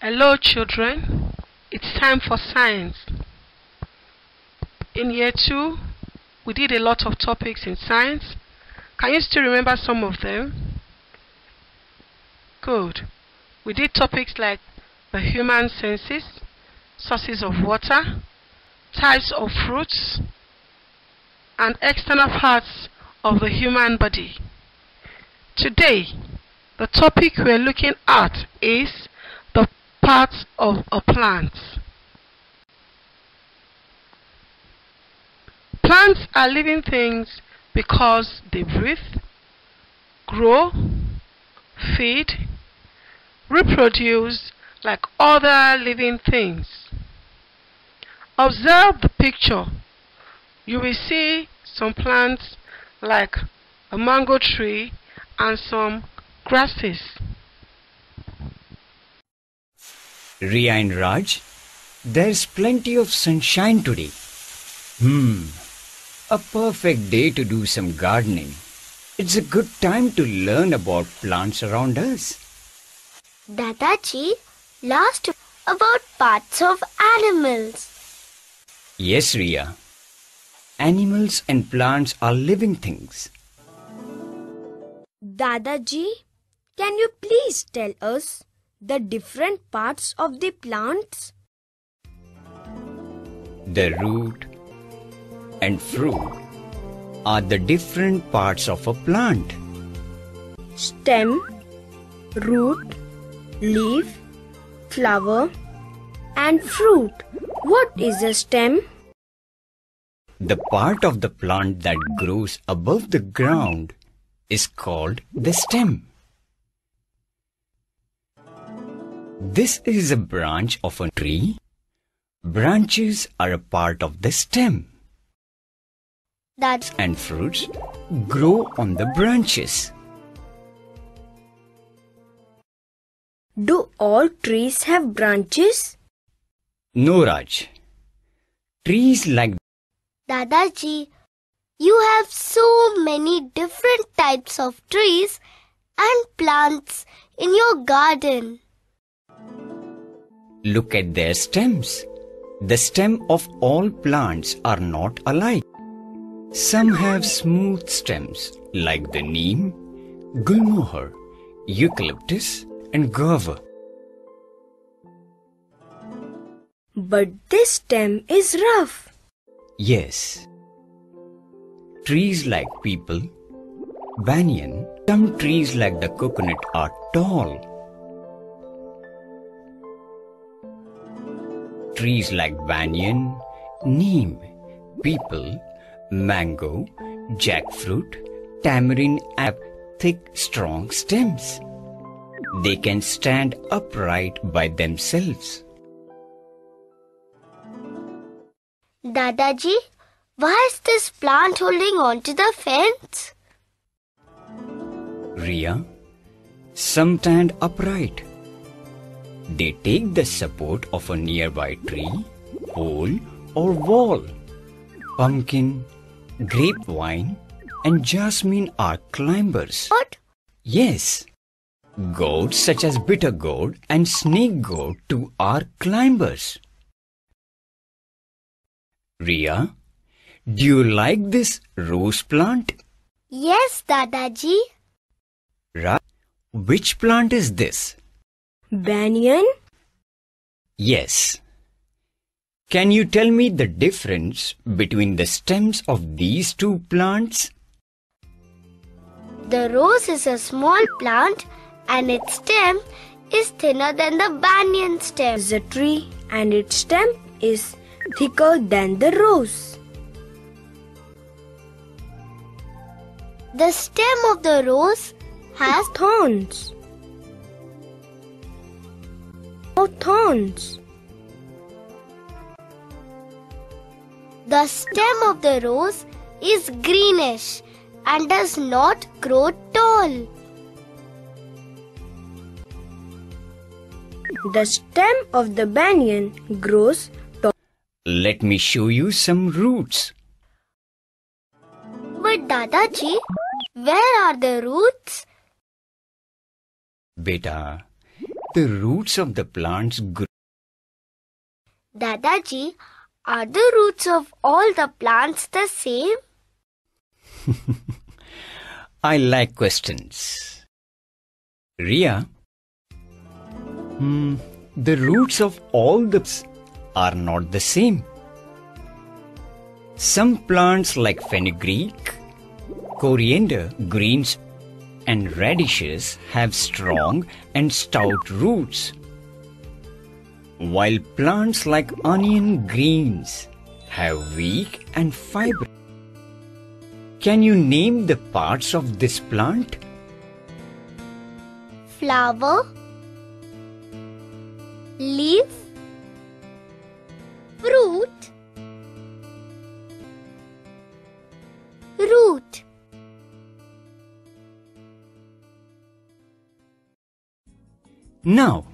Hello children, it's time for science. In year 2, we did a lot of topics in science. Can you still remember some of them? Good. We did topics like the human senses, sources of water, types of fruits, and external parts of the human body. Today, the topic we're looking at is the parts of a plant. Plants are living things because they breathe, grow, feed, reproduce like other living things. Observe the picture. You will see some plants like a mango tree and some grasses. Riya and Raj, there's plenty of sunshine today. A perfect day to do some gardening. It's a good time to learn about plants around us. Dadaji, last about parts of animals. Yes, Riya. Animals and plants are living things. Dadaji, can you please tell us the different parts of the plants? The root and fruit are the different parts of a plant. Stem, root, leaf, flower and fruit. What is a stem? The part of the plant that grows above the ground is called the stem. This is a branch of a tree. Branches are a part of the stem. And fruits grow on the branches. Do all trees have branches? No, Raj. Trees like Dadaji, you have so many different types of trees and plants in your garden. Look at their stems. The stem of all plants are not alike. Some have smooth stems like the neem, gulmohar, eucalyptus and guava. But this stem is rough. Yes. Trees like peepal, banyan, some trees like the coconut are tall. Trees like banyan, neem, peepal, mango, jackfruit, tamarind have thick, strong stems. They can stand upright by themselves. Dadaji, why is this plant holding on to the fence? Riya, some stand upright. They take the support of a nearby tree, pole or wall. Pumpkin, grapevine and jasmine are climbers. What? Yes. Goats such as bitter gourd and snake gourd too are climbers. Riya, do you like this rose plant? Yes, Dadaji. Which plant is this? Banyan? Yes. Can you tell me the difference between the stems of these two plants? The rose is a small plant and its stem is thinner than the banyan stem. Is a tree and its stem is thicker than the rose. The stem of the rose has thorns. Oh, thorns. The stem of the rose is greenish and does not grow tall. The stem of the banyan grows tall. Let me show you some roots. But Dadaji, where are the roots? Beta, the roots of the plants grow. Dadaji, are the roots of all the plants the same? I like questions. Ria, the roots of all the plants are not the same. Some plants like fenugreek, coriander, greens and radishes have strong and stout roots, while plants like onion greens have weak and fibrous. Can you name the parts of this plant? Flower, leaf, fruit, root. Now,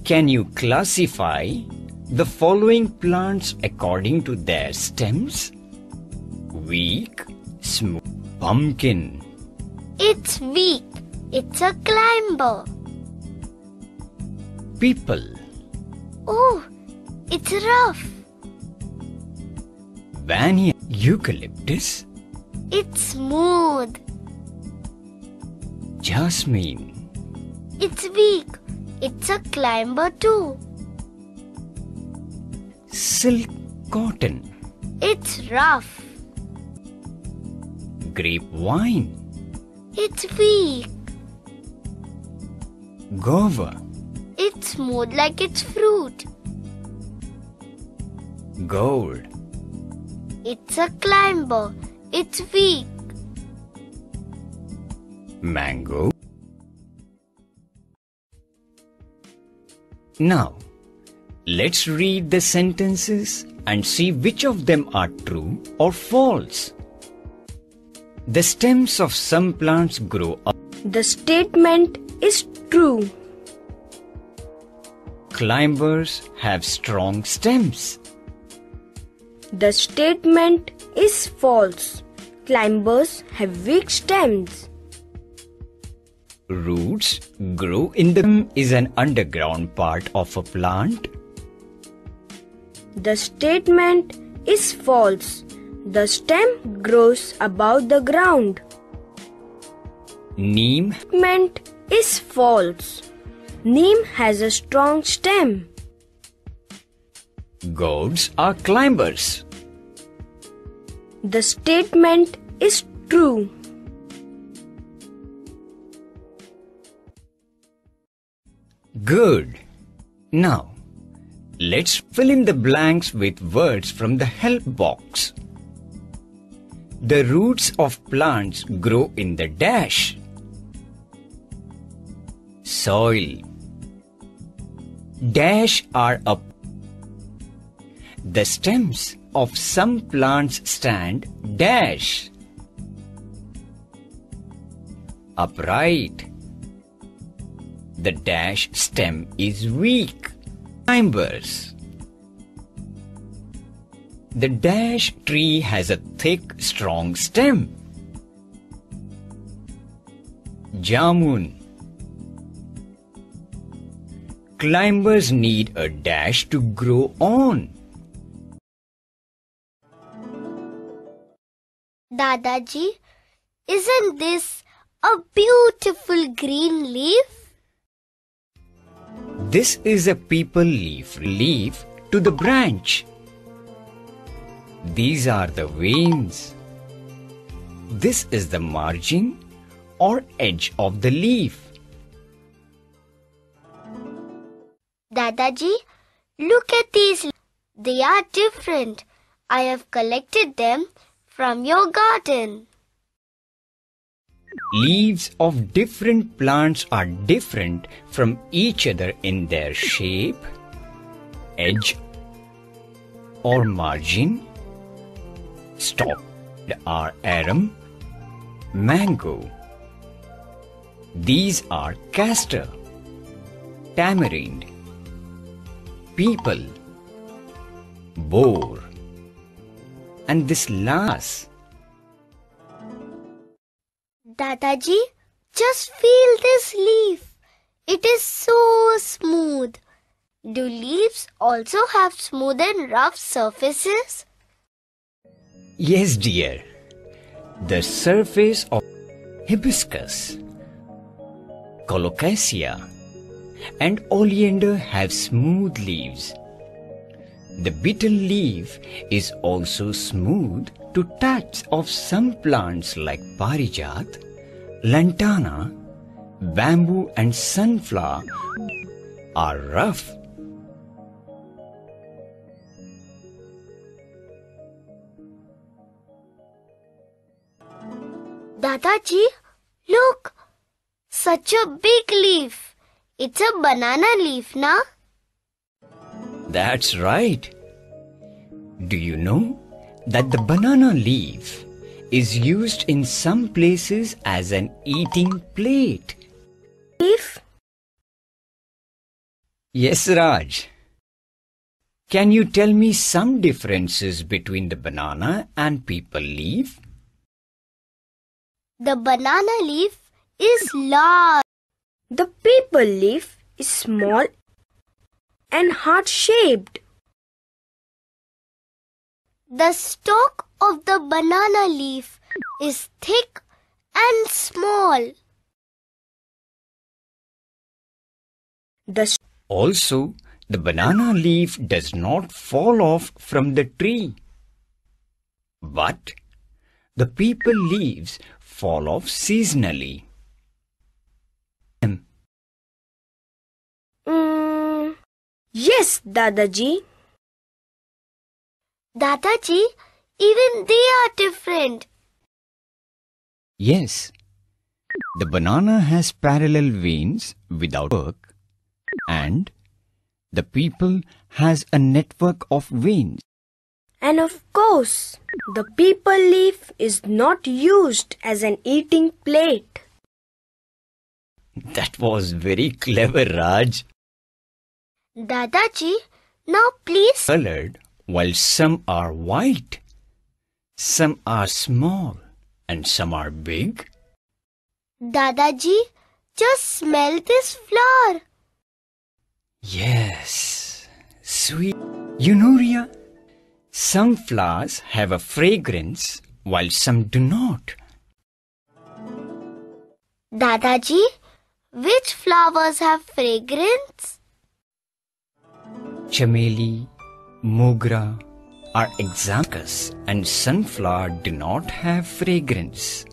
can you classify the following plants according to their stems? Weak, smooth, pumpkin. It's weak. It's a climber. People. Oh, it's rough. Banyan, eucalyptus. It's smooth. Jasmine. It's weak. It's a climber too. Silk cotton. It's rough. Grapevine. It's weak. Guava. It's smooth like its fruit. Gourd. It's a climber. It's weak. Mango. Now, let's read the sentences and see which of them are true or false. The stems of some plants grow up. The statement is true. Climbers have strong stems. The statement is false. Climbers have weak stems. Roots grow in the stem is an underground part of a plant. The statement is false. The stem grows above the ground. Neem. Statement is false. Neem has a strong stem. Gourds are climbers. The statement is true. Good. Now, let's fill in the blanks with words from the help box. The roots of plants grow in the dash. Soil. Dash are up. The stems of some plants stand dash. Upright. The dash stem is weak. Climbers. The dash tree has a thick, strong stem. Jamun. Climbers need a dash to grow on. Dadaji, isn't this a beautiful green leaf? This is a peepal leaf to the branch. These are the veins. This is the margin or edge of the leaf. Dadaji, look at these. They are different. I have collected them from your garden. Leaves of different plants are different from each other in their shape, edge or margin. Stalk are arum, mango. These are castor, tamarind, peepal, boar, and this last. Dadaji, just feel this leaf. It is so smooth. Do leaves also have smooth and rough surfaces? Yes, dear. The surface of hibiscus, colocasia, and oleander have smooth leaves. The beetle leaf is also smooth to touch of some plants like parijat, lantana, bamboo and sunflower are rough. Dadaji, look! Such a big leaf. It's a banana leaf, na? That's right. Do you know that the banana leaf is used in some places as an eating plate? Leaf? Yes, Raj. Can you tell me some differences between the banana and people leaf? The banana leaf is large. The people leaf is small and heart-shaped. The stalk of the banana leaf is thick and small. Also, the banana leaf does not fall off from the tree. But the people leaves fall off seasonally. Yes, Dadaji. Dadaji, even they are different. Yes, the banana has parallel veins without work, and the people has a network of veins. And of course, the people leaf is not used as an eating plate. That was very clever, Raj. Dadaji, now please. Colored, while some are white, some are small, and some are big. Dadaji, just smell this flower. Yes, sweet. You know, Ria, some flowers have a fragrance while some do not. Dadaji, which flowers have fragrance? Chameli, mogra are examples, and sunflower do not have fragrance.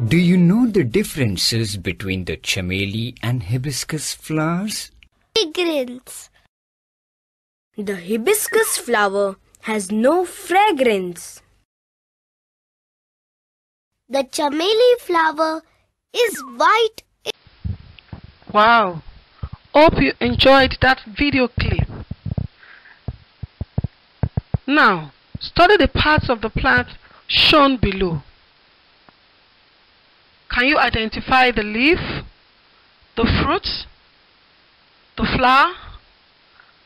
Do you know the differences between the chameli and hibiscus flowers? Fragrance. The hibiscus flower has no fragrance. The chameli flower is white. Wow! Hope you enjoyed that video clip. Now, study the parts of the plant shown below. Can you identify the leaf, the fruit, the flower,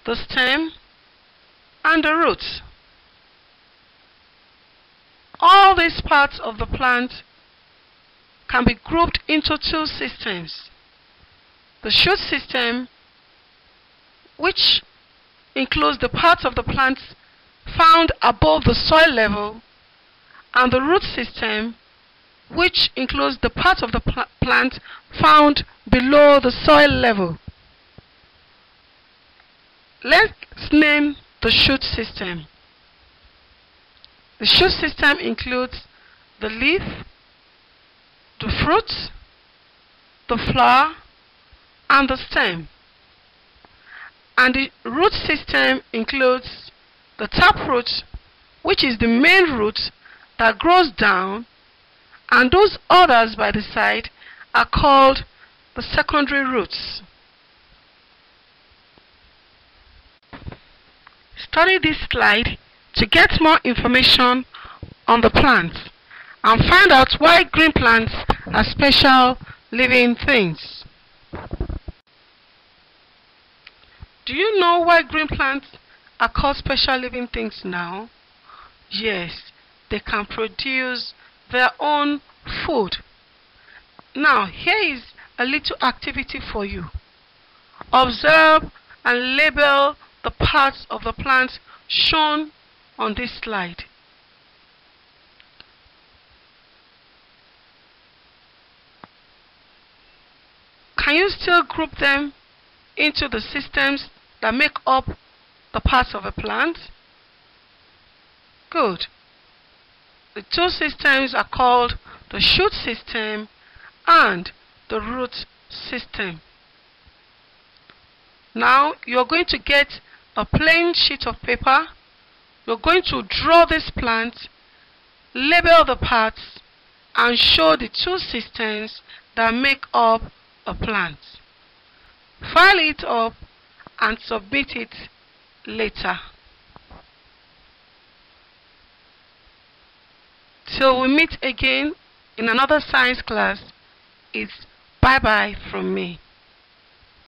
the stem, and the roots? All these parts of the plant can be grouped into two systems. The shoot system, which includes the parts of the plant found above the soil level, and the root system, which includes the parts of the plant found below the soil level. Let's name the shoot system. The shoot system includes the leaf, the fruit, the flower, and the stem. And the root system includes the taproot, which is the main root that grows down, and those others by the side are called the secondary roots. Study this slide to get more information on the plants and find out why green plants are special living things. Do you know why green plants are called special living things now? Yes, they can produce their own food. Now, here is a little activity for you. Observe and label the parts of the plant shown on this slide. Can you still group them into the systems that make up the parts of a plant? Good. The two systems are called the shoot system and the root system. Now you're going to get a plain sheet of paper. You're going to draw this plant, label the parts, and show the two systems that make up a plant. File it up and submit it later. Till we meet again in another science class, it's bye-bye from me.